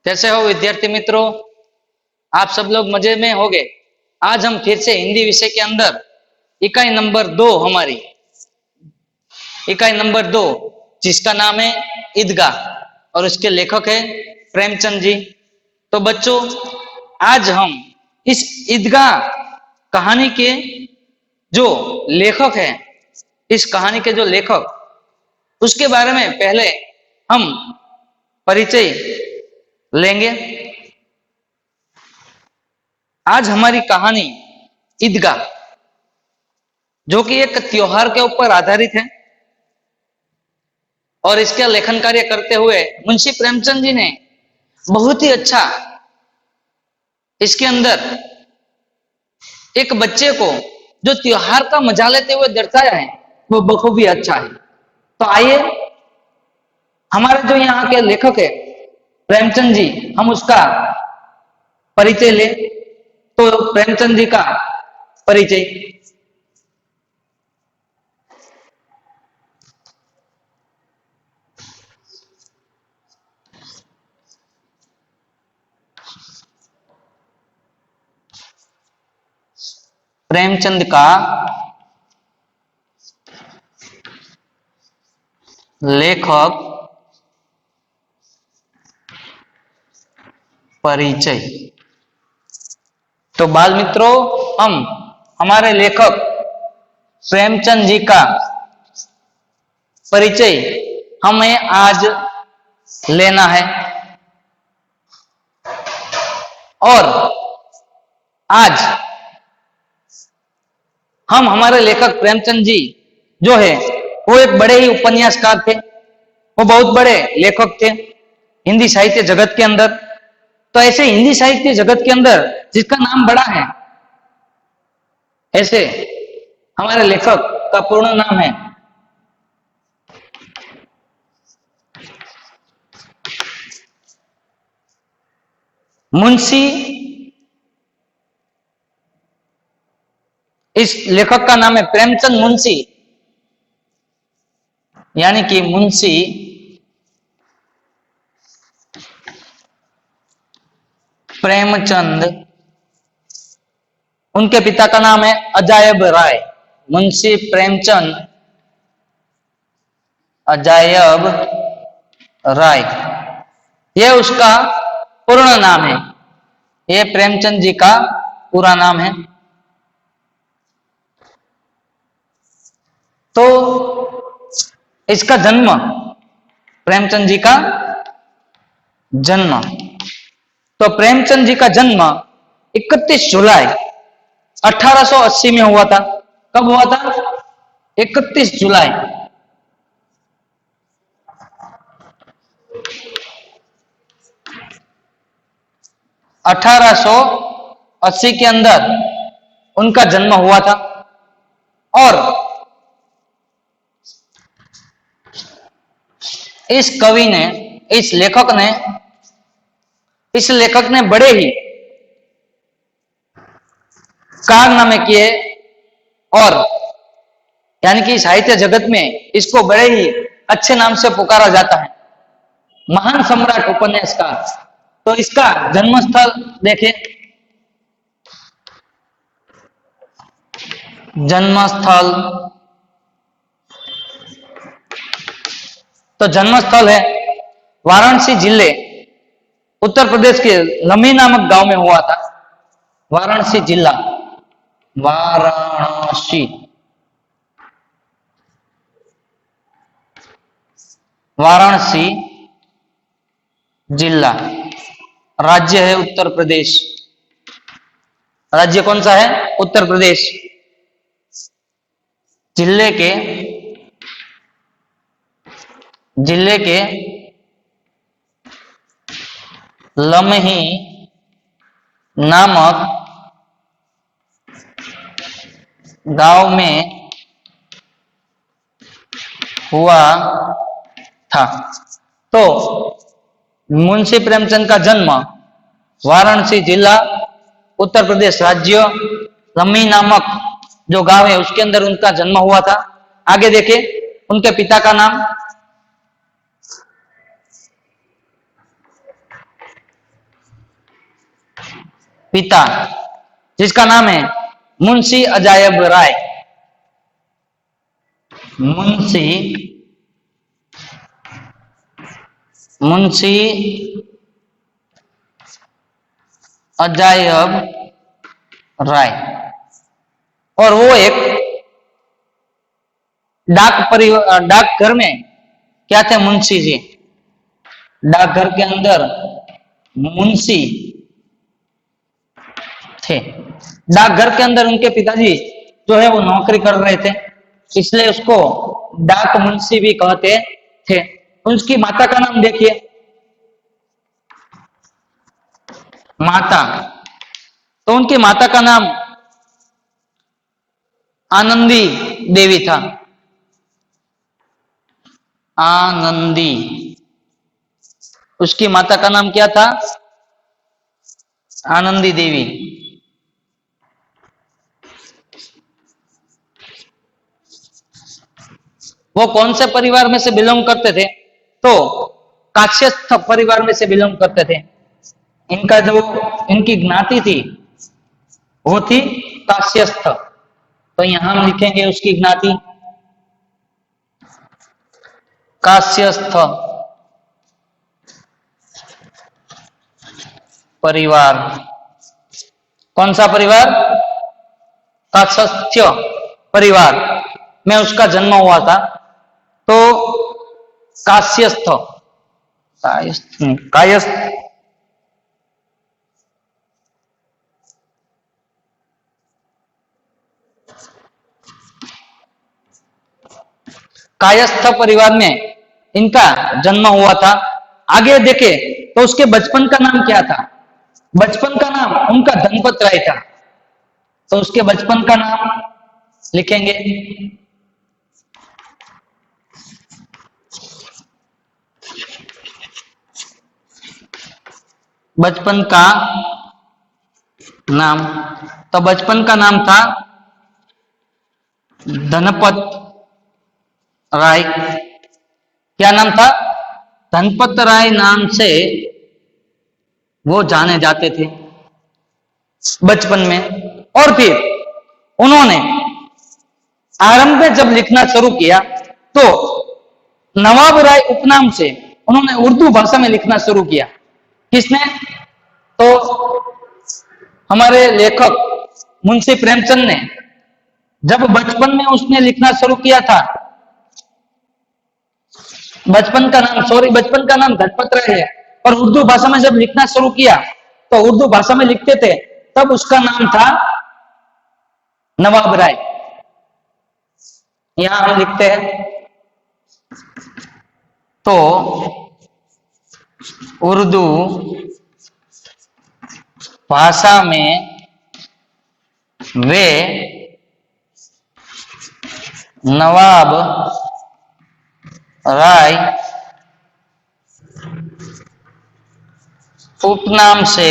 कैसे हो विद्यार्थी मित्रों? आप सब लोग मजे में होंगे। आज हम फिर से हिंदी विषय के अंदर इकाई नंबर 2 हमारी इकाई नंबर 2 जिसका नाम है ईदगाह और उसके लेखक है प्रेमचंद जी। तो बच्चों, आज हम इस ईदगाह कहानी के जो लेखक हैं, इस कहानी के जो लेखक, उसके बारे में पहले हम परिचय लेंगे। आज हमारी कहानी ईदगाह, जो कि एक त्योहार के ऊपर आधारित है, और इसका लेखन कार्य करते हुए मुंशी प्रेमचंद जी ने बहुत ही अच्छा इसके अंदर एक बच्चे को जो त्योहार का मजा लेते हुए दर्शाया है, वो बखूबी अच्छा है। तो आइए, हमारे जो यहाँ के लेखक है प्रेमचंद जी, हम उसका परिचय ले। तो प्रेमचंद जी का परिचय। प्रेमचंद का लेखक परिचय। तो बाल मित्रों, हम हमारे लेखक प्रेमचंद जी का परिचय हमें आज लेना है। और आज हम हमारे लेखक प्रेमचंद जी जो है वो एक बड़े ही उपन्यासकार थे, वो बहुत बड़े लेखक थे हिंदी साहित्य जगत के अंदर। तो ऐसे हिंदी साहित्य जगत के अंदर जिसका नाम बड़ा है, ऐसे हमारे लेखक का पूर्ण नाम है मुंशी, इस लेखक का नाम है प्रेमचंद मुंशी, यानी कि मुंशी प्रेमचंद। उनके पिता का नाम है अजायब राय। मुंशी प्रेमचंद अजायब राय, यह उसका पूर्ण नाम है। यह प्रेमचंद जी का पूरा नाम है। तो इसका जन्म, प्रेमचंद जी का जन्म, तो प्रेमचंद जी का जन्म 31 जुलाई 1880 में हुआ था। कब हुआ था? 31 जुलाई 1880 के अंदर उनका जन्म हुआ था। और इस कवि ने, इस लेखक ने बड़े ही कारनामे किए, और यानी कि साहित्य जगत में इसको बड़े ही अच्छे नाम से पुकारा जाता है, महान सम्राट उपन्यासकार। तो इसका जन्मस्थल देखें। जन्मस्थल, तो जन्मस्थल है वाराणसी जिले, उत्तर प्रदेश के लमी नामक गांव में हुआ था। वाराणसी जिला, वाराणसी, वाराणसी जिला, राज्य है उत्तर प्रदेश। राज्य कौन सा है? उत्तर प्रदेश। जिले के लमही नामक गांव में हुआ था। तो मुंशी प्रेमचंद का जन्म वाराणसी जिला, उत्तर प्रदेश राज्य, लम्ही नामक जो गांव है उसके अंदर उनका जन्म हुआ था। आगे देखें, उनके पिता का नाम पिता, जिसका नाम है मुंशी अजायब राय। मुंशी मुंशी अजायब राय, और वो एक डाकघर में क्या थे? मुंशी जी। डाकघर के अंदर मुंशी थे। डाकघर के अंदर उनके पिताजी जो है वो नौकरी कर रहे थे, इसलिए उसको डाक मुंशी भी कहते थे। उसकी माता का नाम देखिए, माता, तो उनकी माता का नाम आनंदी देवी था। आनंदी, उसकी माता का नाम क्या था? आनंदी देवी। वो कौन से परिवार में से बिलोंग करते थे? तो काश्यस्थ परिवार में से बिलोंग करते थे। इनका जो इनकी ज्ञाति थी वो थी काश्यस्थ। तो यहां हम लिखेंगे उसकी ज्ञाति काश्यस्थ परिवार। कौन सा परिवार? काश्यस्थ परिवार में उसका जन्म हुआ था। तो काश्यस्थ, कायस्थ, कायस्थ परिवार में इनका जन्म हुआ था। आगे देखे तो उसके बचपन का नाम क्या था? बचपन का नाम उनका धनपत राय था। तो उसके बचपन का नाम लिखेंगे बचपन का नाम, तो बचपन का नाम था धनपत राय। क्या नाम था? धनपत राय नाम से वो जाने जाते थे बचपन में। और फिर उन्होंने आरंभ में जब लिखना शुरू किया तो नवाब राय उपनाम से उन्होंने उर्दू भाषा में लिखना शुरू किया। किसने? तो हमारे लेखक मुंशी प्रेमचंद ने जब बचपन में उसने लिखना शुरू किया था, बचपन का नाम धनपत राय है, और उर्दू भाषा में जब लिखना शुरू किया तो उर्दू भाषा में लिखते थे, तब उसका नाम था नवाब राय। यहां हम लिखते हैं तो उर्दू भाषा में वे नवाब राय उपनाम से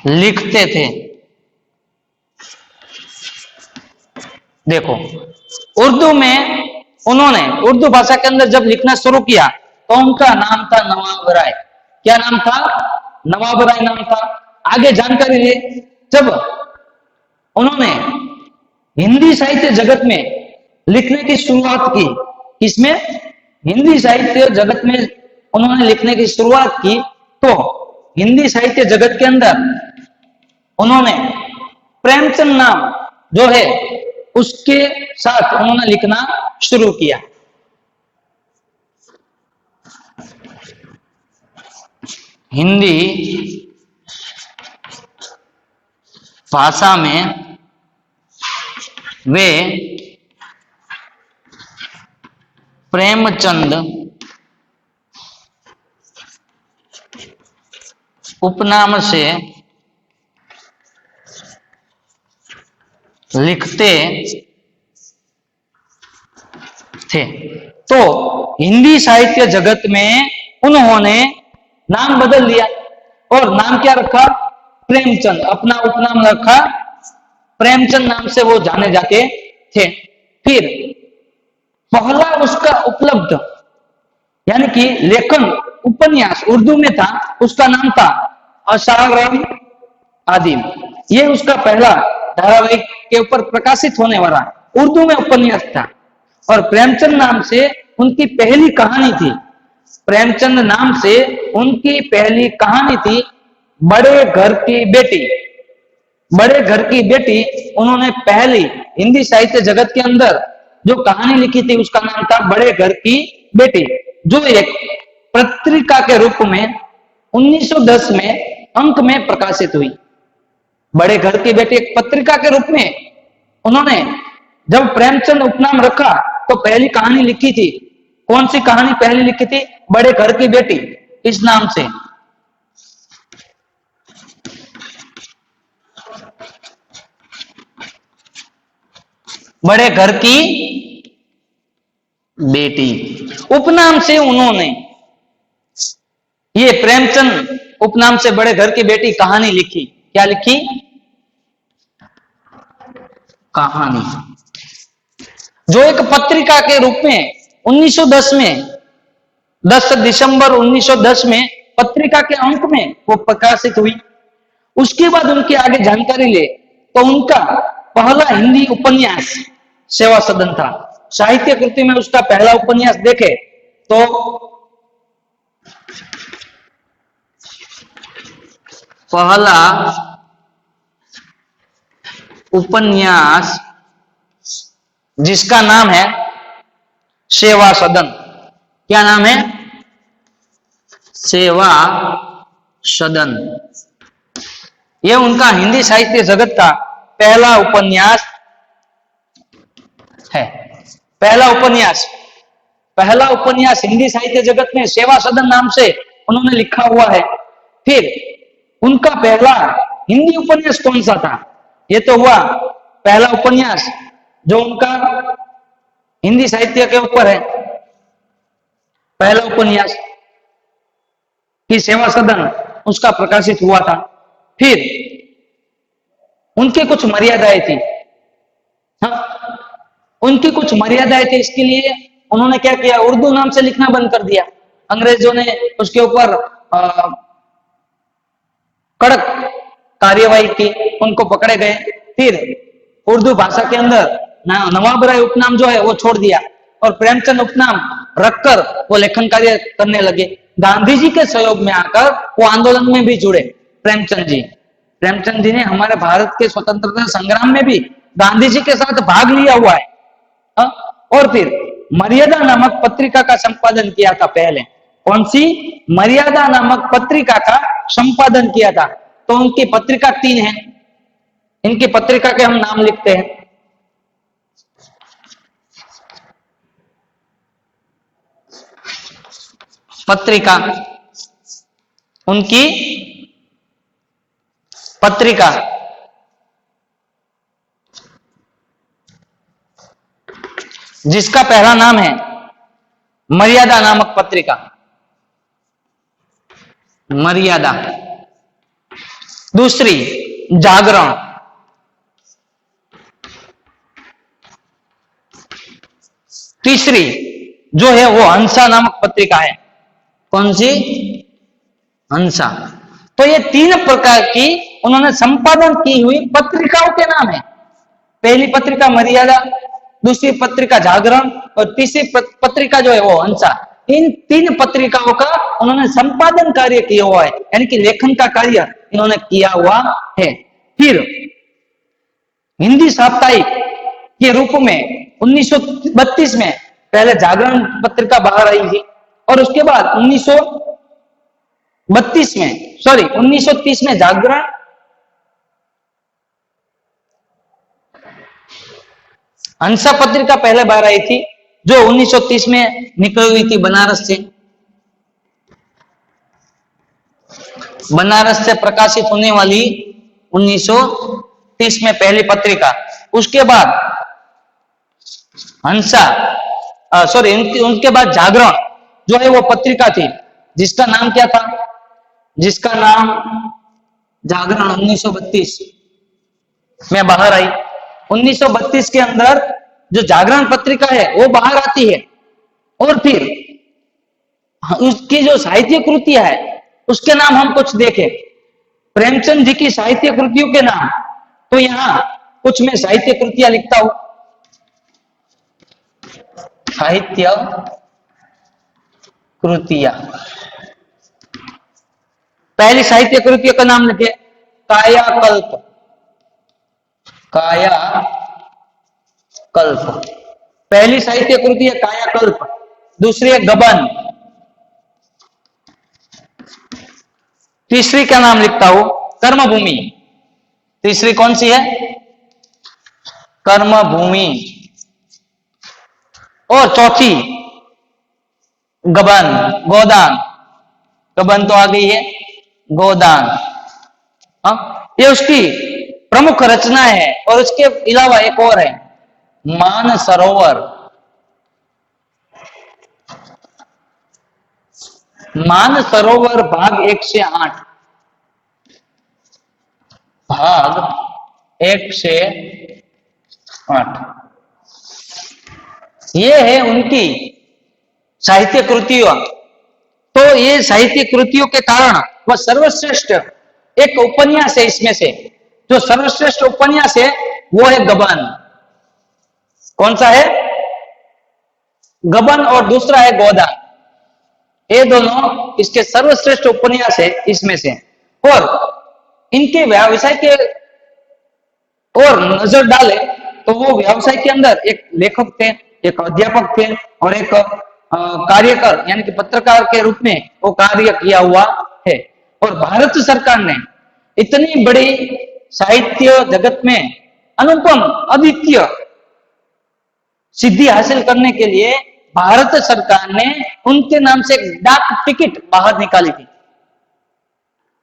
लिखते थे। देखो, उर्दू में उन्होंने उर्दू भाषा के अंदर जब लिखना शुरू किया तो उनका नाम था नवाब राय। क्या नाम था? नवाब राय नाम था। आगे जानकारी ले, जब उन्होंने हिंदी साहित्य जगत में लिखने की शुरुआत की, किसमें? हिंदी साहित्य जगत में उन्होंने लिखने की शुरुआत की, तो हिंदी साहित्य जगत के अंदर उन्होंने प्रेमचंद नाम जो है उसके साथ उन्होंने लिखना शुरू किया। हिंदी भाषा में वे प्रेमचंद उपनाम से लिखते थे। तो हिंदी साहित्य जगत में उन्होंने नाम बदल दिया और नाम क्या रखा? प्रेमचंद। अपना उपनाम रखा प्रेमचंद, नाम से वो जाने जाते थे। फिर पहला उसका उपलब्ध यानी कि लेखन उपन्यास उर्दू में था, उसका नाम था अशारम आदिम। ये उसका पहला धारावाहिक के ऊपर प्रकाशित होने वाला उर्दू में उपन्यास था। और प्रेमचंद नाम से उनकी पहली कहानी थी, प्रेमचंद नाम से उनकी पहली कहानी थी बड़े घर की बेटी। बड़े घर की बेटी उन्होंने पहली हिंदी साहित्य जगत के अंदर जो कहानी लिखी थी उसका नाम था बड़े घर की बेटी, जो एक पत्रिका के रूप में 1910 में अंक में प्रकाशित हुई। बड़े घर की बेटी एक पत्रिका के रूप में उन्होंने जब प्रेमचंद उपनाम रखा तो पहली कहानी लिखी थी। कौन सी कहानी पहली लिखी थी? बड़े घर की बेटी, इस नाम से। बड़े घर की बेटी उपनाम से उन्होंने ये प्रेमचंद उपनाम से बड़े घर की बेटी कहानी लिखी। क्या लिखी? कहानी, जो एक पत्रिका के रूप में 1910 में 10 दिसंबर 1910 में पत्रिका के अंक में वो प्रकाशित हुई। उसके बाद उनकी आगे जानकारी ले तो उनका पहला हिंदी उपन्यास सेवा सदन था। साहित्य कृति में उसका पहला उपन्यास देखे तो पहला उपन्यास जिसका नाम है सेवा सदन। क्या नाम है? सेवा सदन। यह उनका हिंदी साहित्य जगत का पहला उपन्यास है। पहला उपन्यास हिंदी साहित्य जगत में सेवा सदन नाम से उन्होंने लिखा हुआ है। फिर उनका पहला हिंदी उपन्यास कौन सा था? यह तो हुआ पहला उपन्यास जो उनका हिंदी साहित्य के ऊपर है। पहला उपन्यास की सेवा सदन उसका प्रकाशित हुआ था। फिर उनकी कुछ मर्यादाएं थी। हाँ, उनकी कुछ मर्यादाएं थी। इसके लिए उन्होंने क्या किया? उर्दू नाम से लिखना बंद कर दिया। अंग्रेजों ने उसके ऊपर कड़क कार्यवाही की, उनको पकड़े गए। फिर उर्दू भाषा के अंदर नवाब राय उपनाम जो है वो छोड़ दिया और प्रेमचंद उपनाम रखकर वो लेखन कार्य करने लगे। गांधी जी के सहयोग में आकर वो आंदोलन में भी जुड़े। प्रेमचंद जी ने हमारे भारत के स्वतंत्रता संग्राम में भी गांधी जी के साथ भाग लिया हुआ है। और फिर मर्यादा नामक पत्रिका का संपादन किया था पहले। कौन सी? मर्यादा नामक पत्रिका का संपादन किया था। तो उनकी पत्रिका 3 है। इनकी पत्रिका के हम नाम लिखते हैं। पत्रिका, उनकी पत्रिका जिसका पहला नाम है मर्यादा नामक पत्रिका। मर्यादा। दूसरी जागरण। तीसरी जो है वो हंसा नामक पत्रिका है। कौन सी? हंसा। तो ये 3 प्रकार की उन्होंने संपादन की हुई पत्रिकाओं के नाम है। पहली पत्रिका मर्यादा, दूसरी पत्रिका जागरण और तीसरी पत्रिका जो है वो हंसा। इन 3 पत्रिकाओं का उन्होंने संपादन कार्य किया हुआ है, यानी कि लेखन का कार्य इन्होंने किया हुआ है। फिर हिंदी साप्ताहिक के रूप में 1932 में पहले जागरण पत्रिका बाहर आई थी और उसके बाद 1930 में जागरण, हंसा पत्रिका पहले बाहर आई थी जो 1930 में निकली हुई थी बनारस से प्रकाशित होने वाली 1930 में पहली पत्रिका। उसके बाद उनके बाद जागरण जो है वो पत्रिका थी जिसका नाम क्या था? जिसका नाम जागरण 1932 में बाहर आई। 1932 के अंदर जो जागरण पत्रिका है वो बाहर आती है और फिर उसकी जो साहित्य कृतियां है उसके नाम हम कुछ देखें, प्रेमचंद जी की साहित्य कृतियों के नाम, तो यहां कुछ मैं साहित्य कृतियां लिखता हूं। साहित्य कृतियां, पहली साहित्य कृतियों का नाम लिखे, कायाकल्प। कायाकल्प पहली साहित्य कृति है कायाकल्प। दूसरी है गबन। तीसरी का नाम लिखता हूं कर्मभूमि। तीसरी कौन सी है? कर्मभूमि। और चौथी गबन, गोदान। गबन तो आ गई है, गोदान। हाँ, ये उसकी प्रमुख रचना है। और उसके अलावा एक और है, मान सरोवर। मान सरोवर भाग 108। भाग 108 ये है उनकी साहित्य कृतियों। तो ये साहित्य कृतियों के कारण वह सर्वश्रेष्ठ एक उपन्यास है। इसमें से जो सर्वश्रेष्ठ उपन्यास है वो है गबन। कौन सा है? गबन। और दूसरा है गोदान। ये दोनों इसके सर्वश्रेष्ठ उपन्यास है इसमें से। और इनके व्यवसाय के और नजर डाले तो वो व्यवसाय के अंदर एक लेखक थे, एक अध्यापक थे और एक कार्यकर यानी कि पत्रकार के रूप में वो कार्य किया हुआ है। और भारत सरकार ने इतनी बड़ी साहित्य जगत में अनुपम अद्वितीय सिद्धि हासिल करने के लिए भारत सरकार ने उनके नाम से एक डाक टिकट बाहर निकाली थी।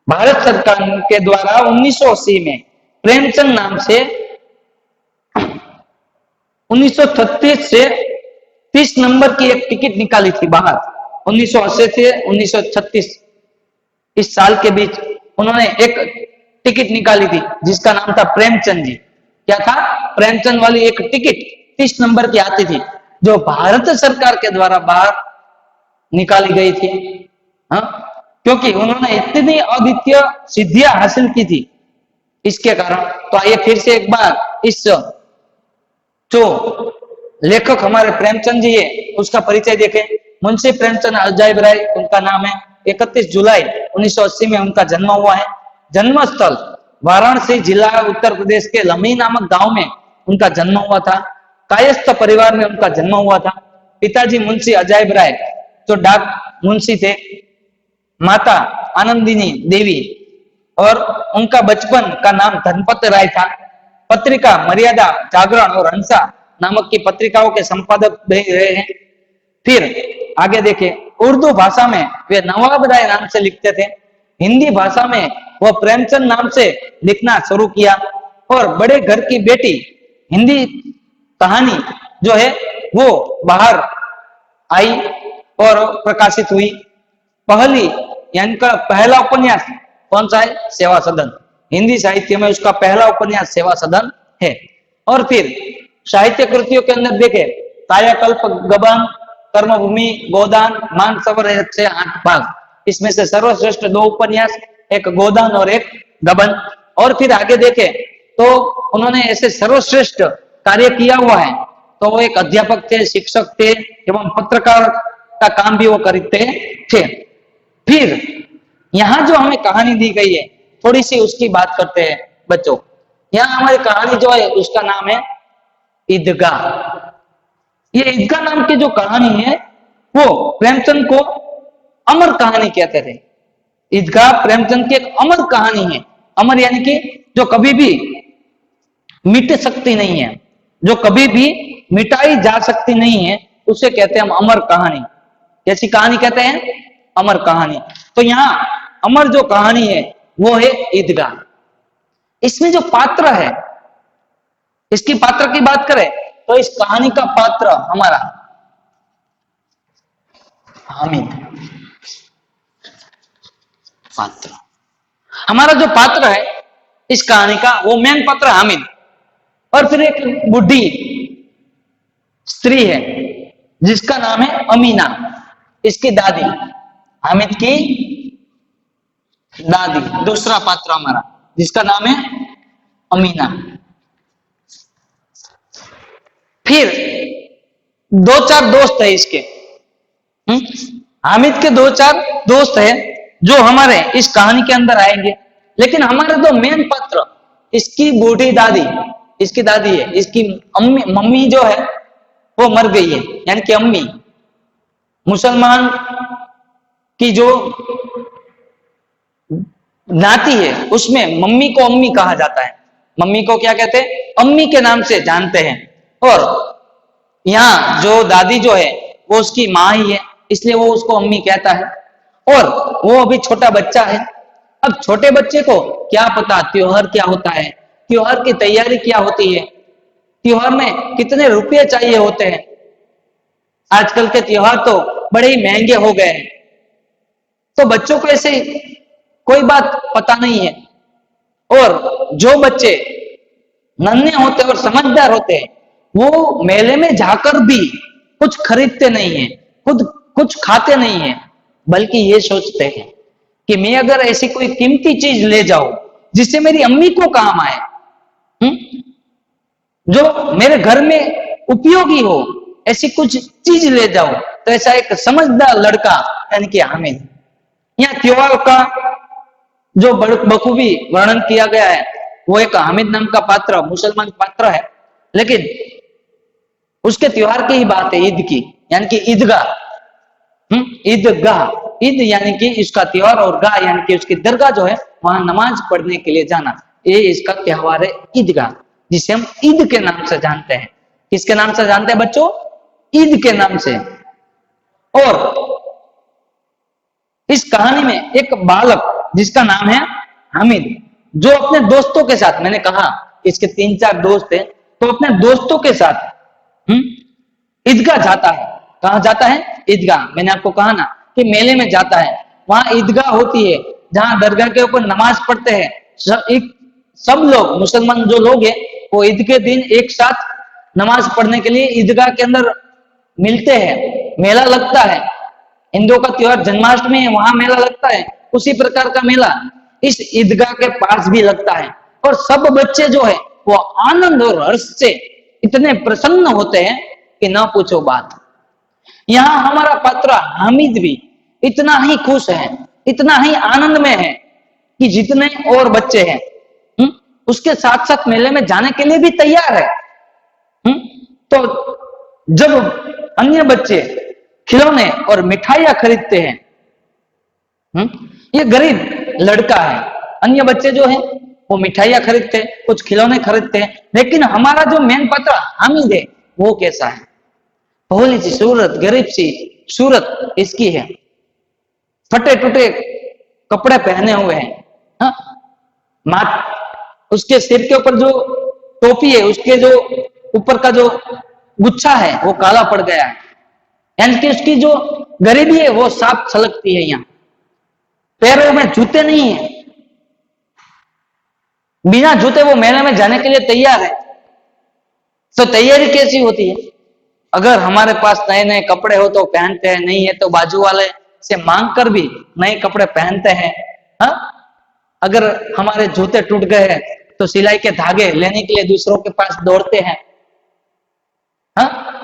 भारत सरकार के द्वारा 1980 में प्रेमचंद नाम से 1936 से 30 नंबर की एक टिकट निकाली थी बाहर। 1980 से 1936 इस साल के बीच उन्होंने एक टिकट निकाली थी जिसका नाम था प्रेमचंद जी। क्या था? प्रेमचंद वाली एक टिकट 30 नंबर की आती थी जो भारत सरकार के द्वारा बाहर निकाली गई थी। हाँ, क्योंकि उन्होंने इतनी अद्वितीय सिद्धियां हासिल की थी इसके कारण। तो आइए फिर से एक बार इस जो लेखक हमारे प्रेमचंद जी है उसका परिचय देखें। मुंशी प्रेमचंद अजायब राय उनका नाम है। 31 जुलाई 1980 में उनका जन्म हुआ है। जन्म स्थल वाराणसी जिला उत्तर प्रदेश के लमी नामक गांव में उनका जन्म हुआ था। कायस्थ परिवार में उनका जन्म हुआ था। पिताजी मुंशी अजायब राय जो डाक मुंशी थे, माता आनंदिनी देवी और उनका बचपन का नाम धनपत राय था। पत्रिका मर्यादा, जागरण और हंसा नामक की पत्रिकाओं के संपादक भी रहे हैं। फिर आगे देखें, उर्दू भाषा में वे नवाब राय नाम से लिखते थे। हिंदी भाषा में वह प्रेमचंद नाम से लिखना शुरू किया। और बड़े घर की बेटी हिंदी कहानी जो है वो बाहर आई और प्रकाशित हुई। पहली यानी का पहला उपन्यास कौन सा है? सेवा सदन। हिंदी साहित्य में उसका पहला उपन्यास सेवा सदन है। और फिर साहित्य कृतियों के अंदर देखे, कायाकल्प, गबन, कर्मभूमि, गोदान, मान सरोवर से 8 भाग। इसमें से सर्वश्रेष्ठ 2 उपन्यास, एक गोदान और एक गबन। और फिर आगे देखे तो उन्होंने ऐसे सर्वश्रेष्ठ कार्य किया हुआ है। तो वो एक अध्यापक थे, शिक्षक थे एवं पत्रकार का काम भी वो करते थे। फिर यहां जो हमें कहानी दी गई है थोड़ी सी उसकी बात करते हैं बच्चों। यहाँ हमारी कहानी जो है उसका नाम है ईदगाह। ये ईदगाह नाम की जो कहानी है वो प्रेमचंद को अमर कहानी कहते थे। ईदगाह प्रेमचंद की एक अमर कहानी है। अमर यानी कि जो कभी भी मिट सकती नहीं है, जो कभी भी मिटाई जा सकती नहीं है, उसे कहते हैं हम अमर कहानी। कैसी कहानी कहते हैं? अमर कहानी। तो यहाँ अमर जो कहानी है वो है ईदगाह। इसमें जो पात्र है, इसकी पात्र की बात करें तो इस कहानी का पात्र हमारा हामिद। पात्र हमारा जो पात्र है इस कहानी का वो मेन पात्र हामिद। और फिर एक बुढ़ी स्त्री है जिसका नाम है अमीना। इसकी दादी, हामिद की दादी, दूसरा पात्र हमारा जिसका नाम है अमीना। फिर दो चार दोस्त है इसके, हामिद के दो चार दोस्त है जो हमारे इस कहानी के अंदर आएंगे। लेकिन हमारे दो मेन पात्र, इसकी बूढ़ी दादी, इसकी दादी है, इसकी अम्मी, मम्मी जो है वो मर गई है, यानी कि अम्मी। मुसलमान की जो नाती है उसमें मम्मी को अम्मी कहा जाता है। मम्मी को क्या कहते हैं? अम्मी के नाम से जानते हैं। और यहाँ जो दादी जो है वो उसकी माँ ही है, इसलिए वो उसको अम्मी कहता है। और वो अभी छोटा बच्चा है। अब छोटे बच्चे को क्या पता त्योहार क्या होता है, त्योहार की तैयारी क्या होती है, त्योहार में कितने रुपये चाहिए होते हैं। आजकल के त्योहार तो बड़े ही महंगे हो गए हैं। तो बच्चों को ऐसे कोई बात पता नहीं है। और जो बच्चे नन्हे होते और समझदार होते हैं वो मेले में जाकर भी कुछ खरीदते नहीं है, खुद कुछ खाते नहीं है, बल्कि ये सोचते हैं कि मैं अगर ऐसी कोई कीमती चीज ले जाऊं जिससे मेरी अम्मी को काम आए, जो मेरे घर में उपयोगी हो, ऐसी कुछ चीज ले जाऊं। तो ऐसा एक समझदार लड़का यानी कि हामिद। यहाँ त्योहार का जो बखूबी वर्णन किया गया है वो एक हामिद नाम का पात्र, मुसलमान पात्र है। लेकिन उसके त्योहार की ही बात है, ईद की, यानी कि ईदगाह। ईदगाह, ईद यानी कि इसका त्योहार, और गाह यानी कि उसकी दरगाह जो है वहां नमाज पढ़ने के लिए जाना, ये इसका त्योहार है ईदगाह, जिसे हम ईद के नाम से जानते हैं। किसके नाम से जानते हैं बच्चों? ईद के नाम से। और इस कहानी में एक बालक जिसका नाम है हामिद, जो अपने दोस्तों के साथ, मैंने कहा इसके 3-4 दोस्त हैं, तो अपने दोस्तों के साथ ईदगाह जाता है। कहां जाता है? ईदगाह। मैंने आपको कहा ना कि मेले में जाता है, वहां ईदगाह होती है जहां दरगाह के ऊपर नमाज पढ़ते हैं। सब लोग, मुसलमान जो लोग हैं वो ईद के दिन एक साथ नमाज पढ़ने के लिए ईदगाह के अंदर मिलते हैं, मेला लगता है। हिंदुओं का त्योहार जन्माष्टमी है, वहां मेला लगता है, उसी प्रकार का मेला इस ईदगाह के पास भी लगता है। और सब बच्चे जो है वो आनंद और हर्ष से इतने प्रसन्न होते हैं कि ना पूछो बात। यहाँ हमारा पात्र हामिद भी इतना ही खुश है, इतना ही आनंद में है कि जितने और बच्चे हैं उसके साथ साथ मेले में जाने के लिए भी तैयार है। तो जब अन्य बच्चे खिलौने और मिठाइयां खरीदते हैं, ये गरीब लड़का है, अन्य बच्चे जो हैं वो मिठाइयां खरीदते हैं, कुछ खिलौने खरीदते हैं। लेकिन हमारा जो मेन पात्र हामिद है वो कैसा है? भोली सी सूरत, गरीब सी सूरत इसकी है, फटे टूटे कपड़े पहने हुए हैं, उसके सिर के ऊपर जो टोपी है उसके जो ऊपर का जो गुच्छा है वो काला पड़ गया है, यानी कि उसकी जो गरीबी है वो साफ छलकती है। यहाँ पैरों में जूते नहीं है, बिना जूते वो मेले में जाने के लिए तैयार है। तो तैयारी कैसी होती है? अगर हमारे पास नए नए कपड़े हो तो पहनते हैं, नहीं है तो बाजू वाले से मांग कर भी नए कपड़े पहनते हैं। अगर हमारे जूते टूट गए हैं तो सिलाई के धागे लेने के लिए दूसरों के पास दौड़ते हैं।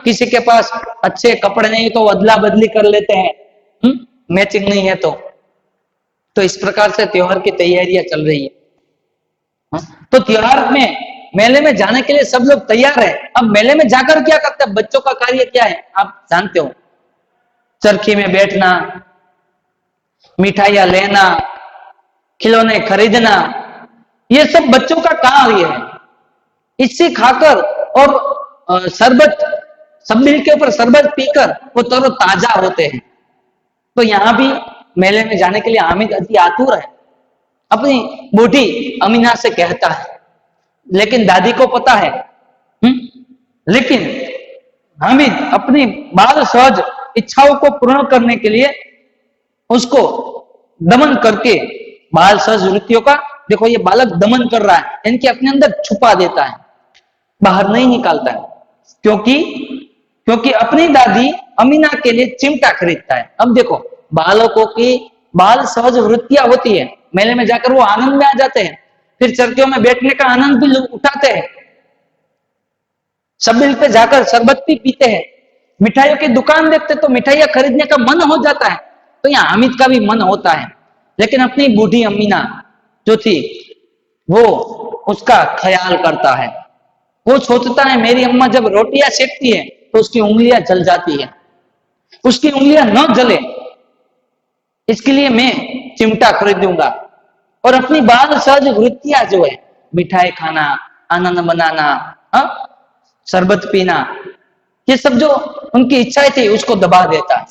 किसी के पास अच्छे कपड़े नहीं तो अदला बदली कर लेते हैं, मैचिंग नहीं है तो इस प्रकार से त्योहार की तैयारियां चल रही है। तो त्योहार में, मेले में जाने के लिए सब लोग तैयार है। अब मेले में जाकर क्या करते हैं? बच्चों का कार्य क्या है आप जानते हो? चरखी में बैठना, मिठाइयां लेना, खिलौने खरीदना, ये सब बच्चों का कार्य है। इससे खाकर और शरबत, सब मिल के ऊपर शरबत पीकर वो तरो ताजा होते हैं। तो यहाँ भी मेले में जाने के लिए हामिद अति आतुर है। अपनी बूढ़ी अमीना से कहता है, लेकिन दादी को पता है। लेकिन हामिद अपनी बाल सहज इच्छाओं को पूर्ण करने के लिए उसको दमन करके, बाल सहज वृत्तियों का, देखो ये बालक दमन कर रहा है, यानी कि अपने अंदर छुपा देता है, बाहर नहीं निकालता है। क्योंकि अपनी दादी अमीना के लिए चिमटा खरीदता है। अब देखो, बालकों की बाल सहज वृत्तियां होती है, मेले में जाकर वो आनंद में आ जाते हैं, फिर चरखियों में बैठने का आनंद भी उठाते हैं, शबील पे जाकर शरबत भी पीते हैं, मिठाइयों की दुकान देखते तो मिठाइयां खरीदने का मन हो जाता है। तो यहाँ हामिद का भी मन होता है, लेकिन अपनी बूढ़ी अमीना जो थी वो उसका ख्याल करता है। वो सोचता है मेरी अम्मा जब रोटियां सेकती है तो उसकी उंगलियां जल जाती है, उसकी उंगलियां न जले इसके लिए मैं चिमटा खरीदूंगा। और अपनी बाल सहज वृत्तियां जो है, मिठाई खाना, आनंद बनाना, शरबत पीना, ये सब जो उनकी इच्छाएं थी उसको दबा देता है,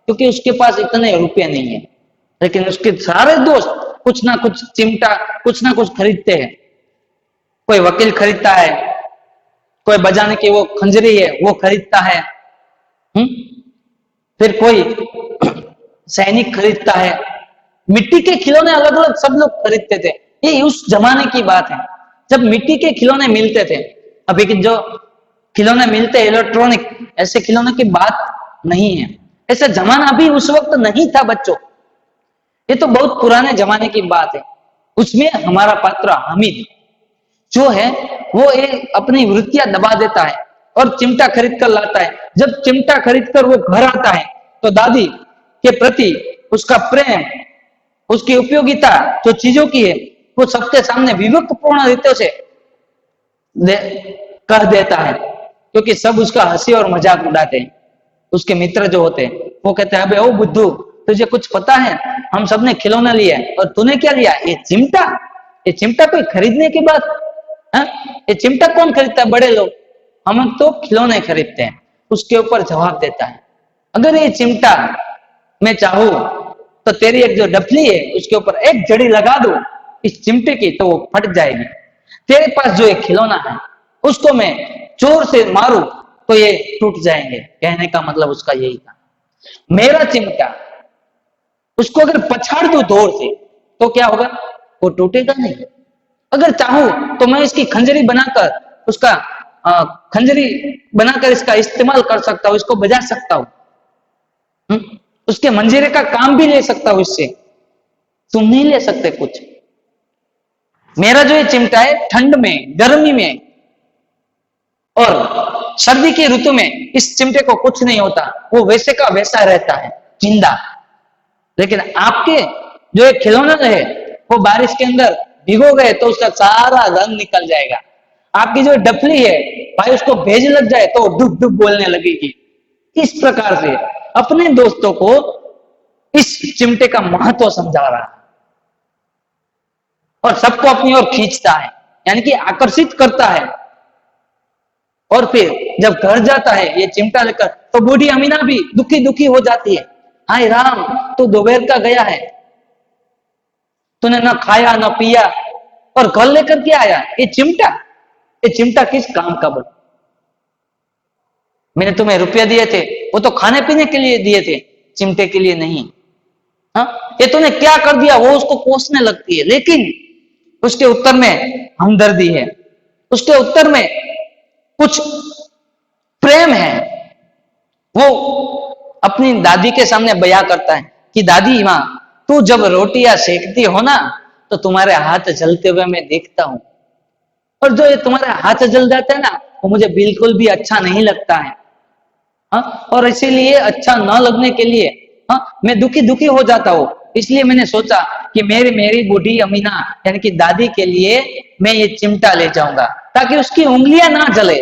क्योंकि उसके पास इतने रुपए नहीं है। लेकिन उसके सारे दोस्त कुछ ना कुछ चिमटा, कुछ ना कुछ खरीदते हैं। कोई वकील खरीदता है, कोई बजाने की वो खंजरी है वो खरीदता है, फिर कोई सैनिक खरीदता है, मिट्टी के खिलौने अलग अलग सब लोग खरीदते थे। ये उस जमाने की बात है जब मिट्टी के खिलौने मिलते थे। अभी के जो खिलौने मिलते हैं इलेक्ट्रॉनिक, ऐसे खिलौने की बात नहीं है। ऐसा जमाना भी उस वक्त नहीं था बच्चों, ये तो बहुत पुराने जमाने की बात है। उसमें हमारा पात्र हामिद जो है वो एक अपनी वृत्तियां दबा देता है और चिमटा खरीद कर लाता है। जब चिमटा खरीद कर वो घर आता है तो दादी के प्रति उसका प्रेम, उसकी उपयोगिता जो चीजों की है वो सबके सामने विवेकपूर्ण रीतों से कह देता है, क्योंकि सब उसका हंसी और मजाक उड़ाते हैं। उसके मित्र जो होते हैं वो कहते हैं अबे ओ बुद्धू, तुझे कुछ पता है, हम सबने खिलौना लिया और तूने क्या लिया, ये चिमटा। ये चिमटा कोई खरीदने की बात है? ये चिमटा कौन खरीदता है, बड़े लोग, हम तो खिलौने खरीदते हैं। उसके ऊपर जवाब देता है अगर ये चिमटा मैं चाहूं तो तेरी एक जो डफली है उसके ऊपर एक जड़ी लगा दूं इस चिमटे की तो वो फट जाएगी। तेरे पास जो एक खिलौना है उसको मैं जोर से मारूं तो ये टूट जाएंगे। कहने का मतलब उसका यही था, मेरा चिमटा उसको अगर पछाड़ दूं जोर से तो क्या होगा, वो टूटेगा नहीं। अगर चाहूं तो मैं इसकी खंजरी बनाकर उसका खंजरी बनाकर इसका इस्तेमाल कर सकता हूं, इसको बजा सकता हूं, उसके मंजीरे का काम भी ले सकता हूं इससे। तुम नहीं ले सकते कुछ। मेरा जो ये चिमटा है ठंड में, गर्मी में और सर्दी की ऋतु में इस चिमटे को कुछ नहीं होता, वो वैसे का वैसा रहता है जिंदा। लेकिन आपके जो एक खिलौना है वो बारिश के अंदर भिगो गए तो उसका सारा रंग निकल जाएगा। आपकी जो डफली है भाई उसको भेज लग जाए तो डुब डुब बोलने लगेगी। इस प्रकार से अपने दोस्तों को इस चिमटे का महत्व समझा रहा है और सबको अपनी ओर खींचता है, यानी कि आकर्षित करता है। और फिर जब घर जाता है ये चिमटा लेकर तो बूढ़ी अमीना भी दुखी दुखी हो जाती है। हाय राम, तू दोपहर का गया है, तूने न खाया न पिया और घर लेकर के आया ये चिमटा। ये चिमटा किस काम का बना? मैंने तुम्हें रुपया दिए थे वो तो खाने पीने के लिए दिए थे, चिमटे के लिए नहीं। हाँ, ये तूने क्या कर दिया, वो उसको कोसने लगती है। लेकिन उसके उत्तर में हमदर्दी है, उसके उत्तर में कुछ प्रेम है। वो अपनी दादी के सामने बयां करता है कि दादी माँ, तू जब रोटियां सेकती हो ना तो तुम्हारे हाथ जलते हुए मैं देखता हूं, और जो ये तुम्हारे हाथ जल जाते हैं ना वो मुझे बिल्कुल भी अच्छा नहीं लगता है। हाँ, और इसीलिए अच्छा न लगने के लिए मैं दुखी दुखी हो जाता हूँ। इसलिए मैंने सोचा कि मेरी बूढ़ी अमीना यानी कि दादी के लिए मैं ये चिमटा ले जाऊंगा ताकि उसकी उंगलियां ना जले,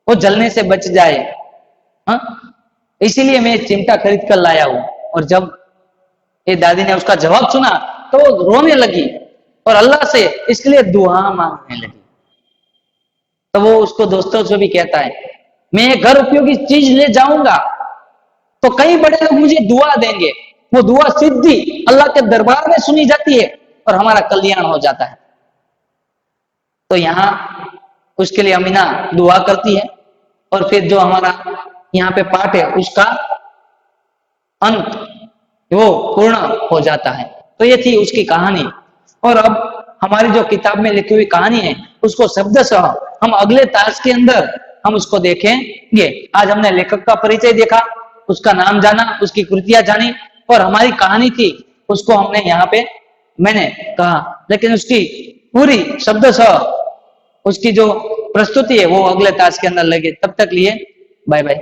वो जलने से बच जाए। हाँ, इसीलिए मैं चिमटा खरीद कर लाया हूं। और जब ये दादी ने उसका जवाब सुना तो वो रोने लगी और अल्लाह से इसके लिए दुआ मांगने लगी। तो वो उसको दोस्तों से भी कहता है मैं घर उपयोगी चीज ले जाऊंगा तो कई बड़े लोग मुझे दुआ देंगे, वो दुआ सीधी अल्लाह के दरबार में सुनी जाती है और हमारा कल्याण हो जाता है। तो यहाँ उसके लिए अमीना दुआ करती है और फिर जो हमारा यहाँ पे पाठ है उसका अंत वो पूर्ण हो जाता है। तो ये थी उसकी कहानी। और अब हमारी जो किताब में लिखी हुई कहानी है उसको शब्दशः हम अगले ताश के अंदर हम उसको देखेंगे। आज हमने लेखक का परिचय देखा, उसका नाम जाना, उसकी कृतियां जानी, और हमारी कहानी थी उसको हमने यहाँ पे मैंने कहा, लेकिन उसकी पूरी शब्दशः उसकी जो प्रस्तुति है वो अगले टास्क के अंदर लगे। तब तक लिए बाय बाय।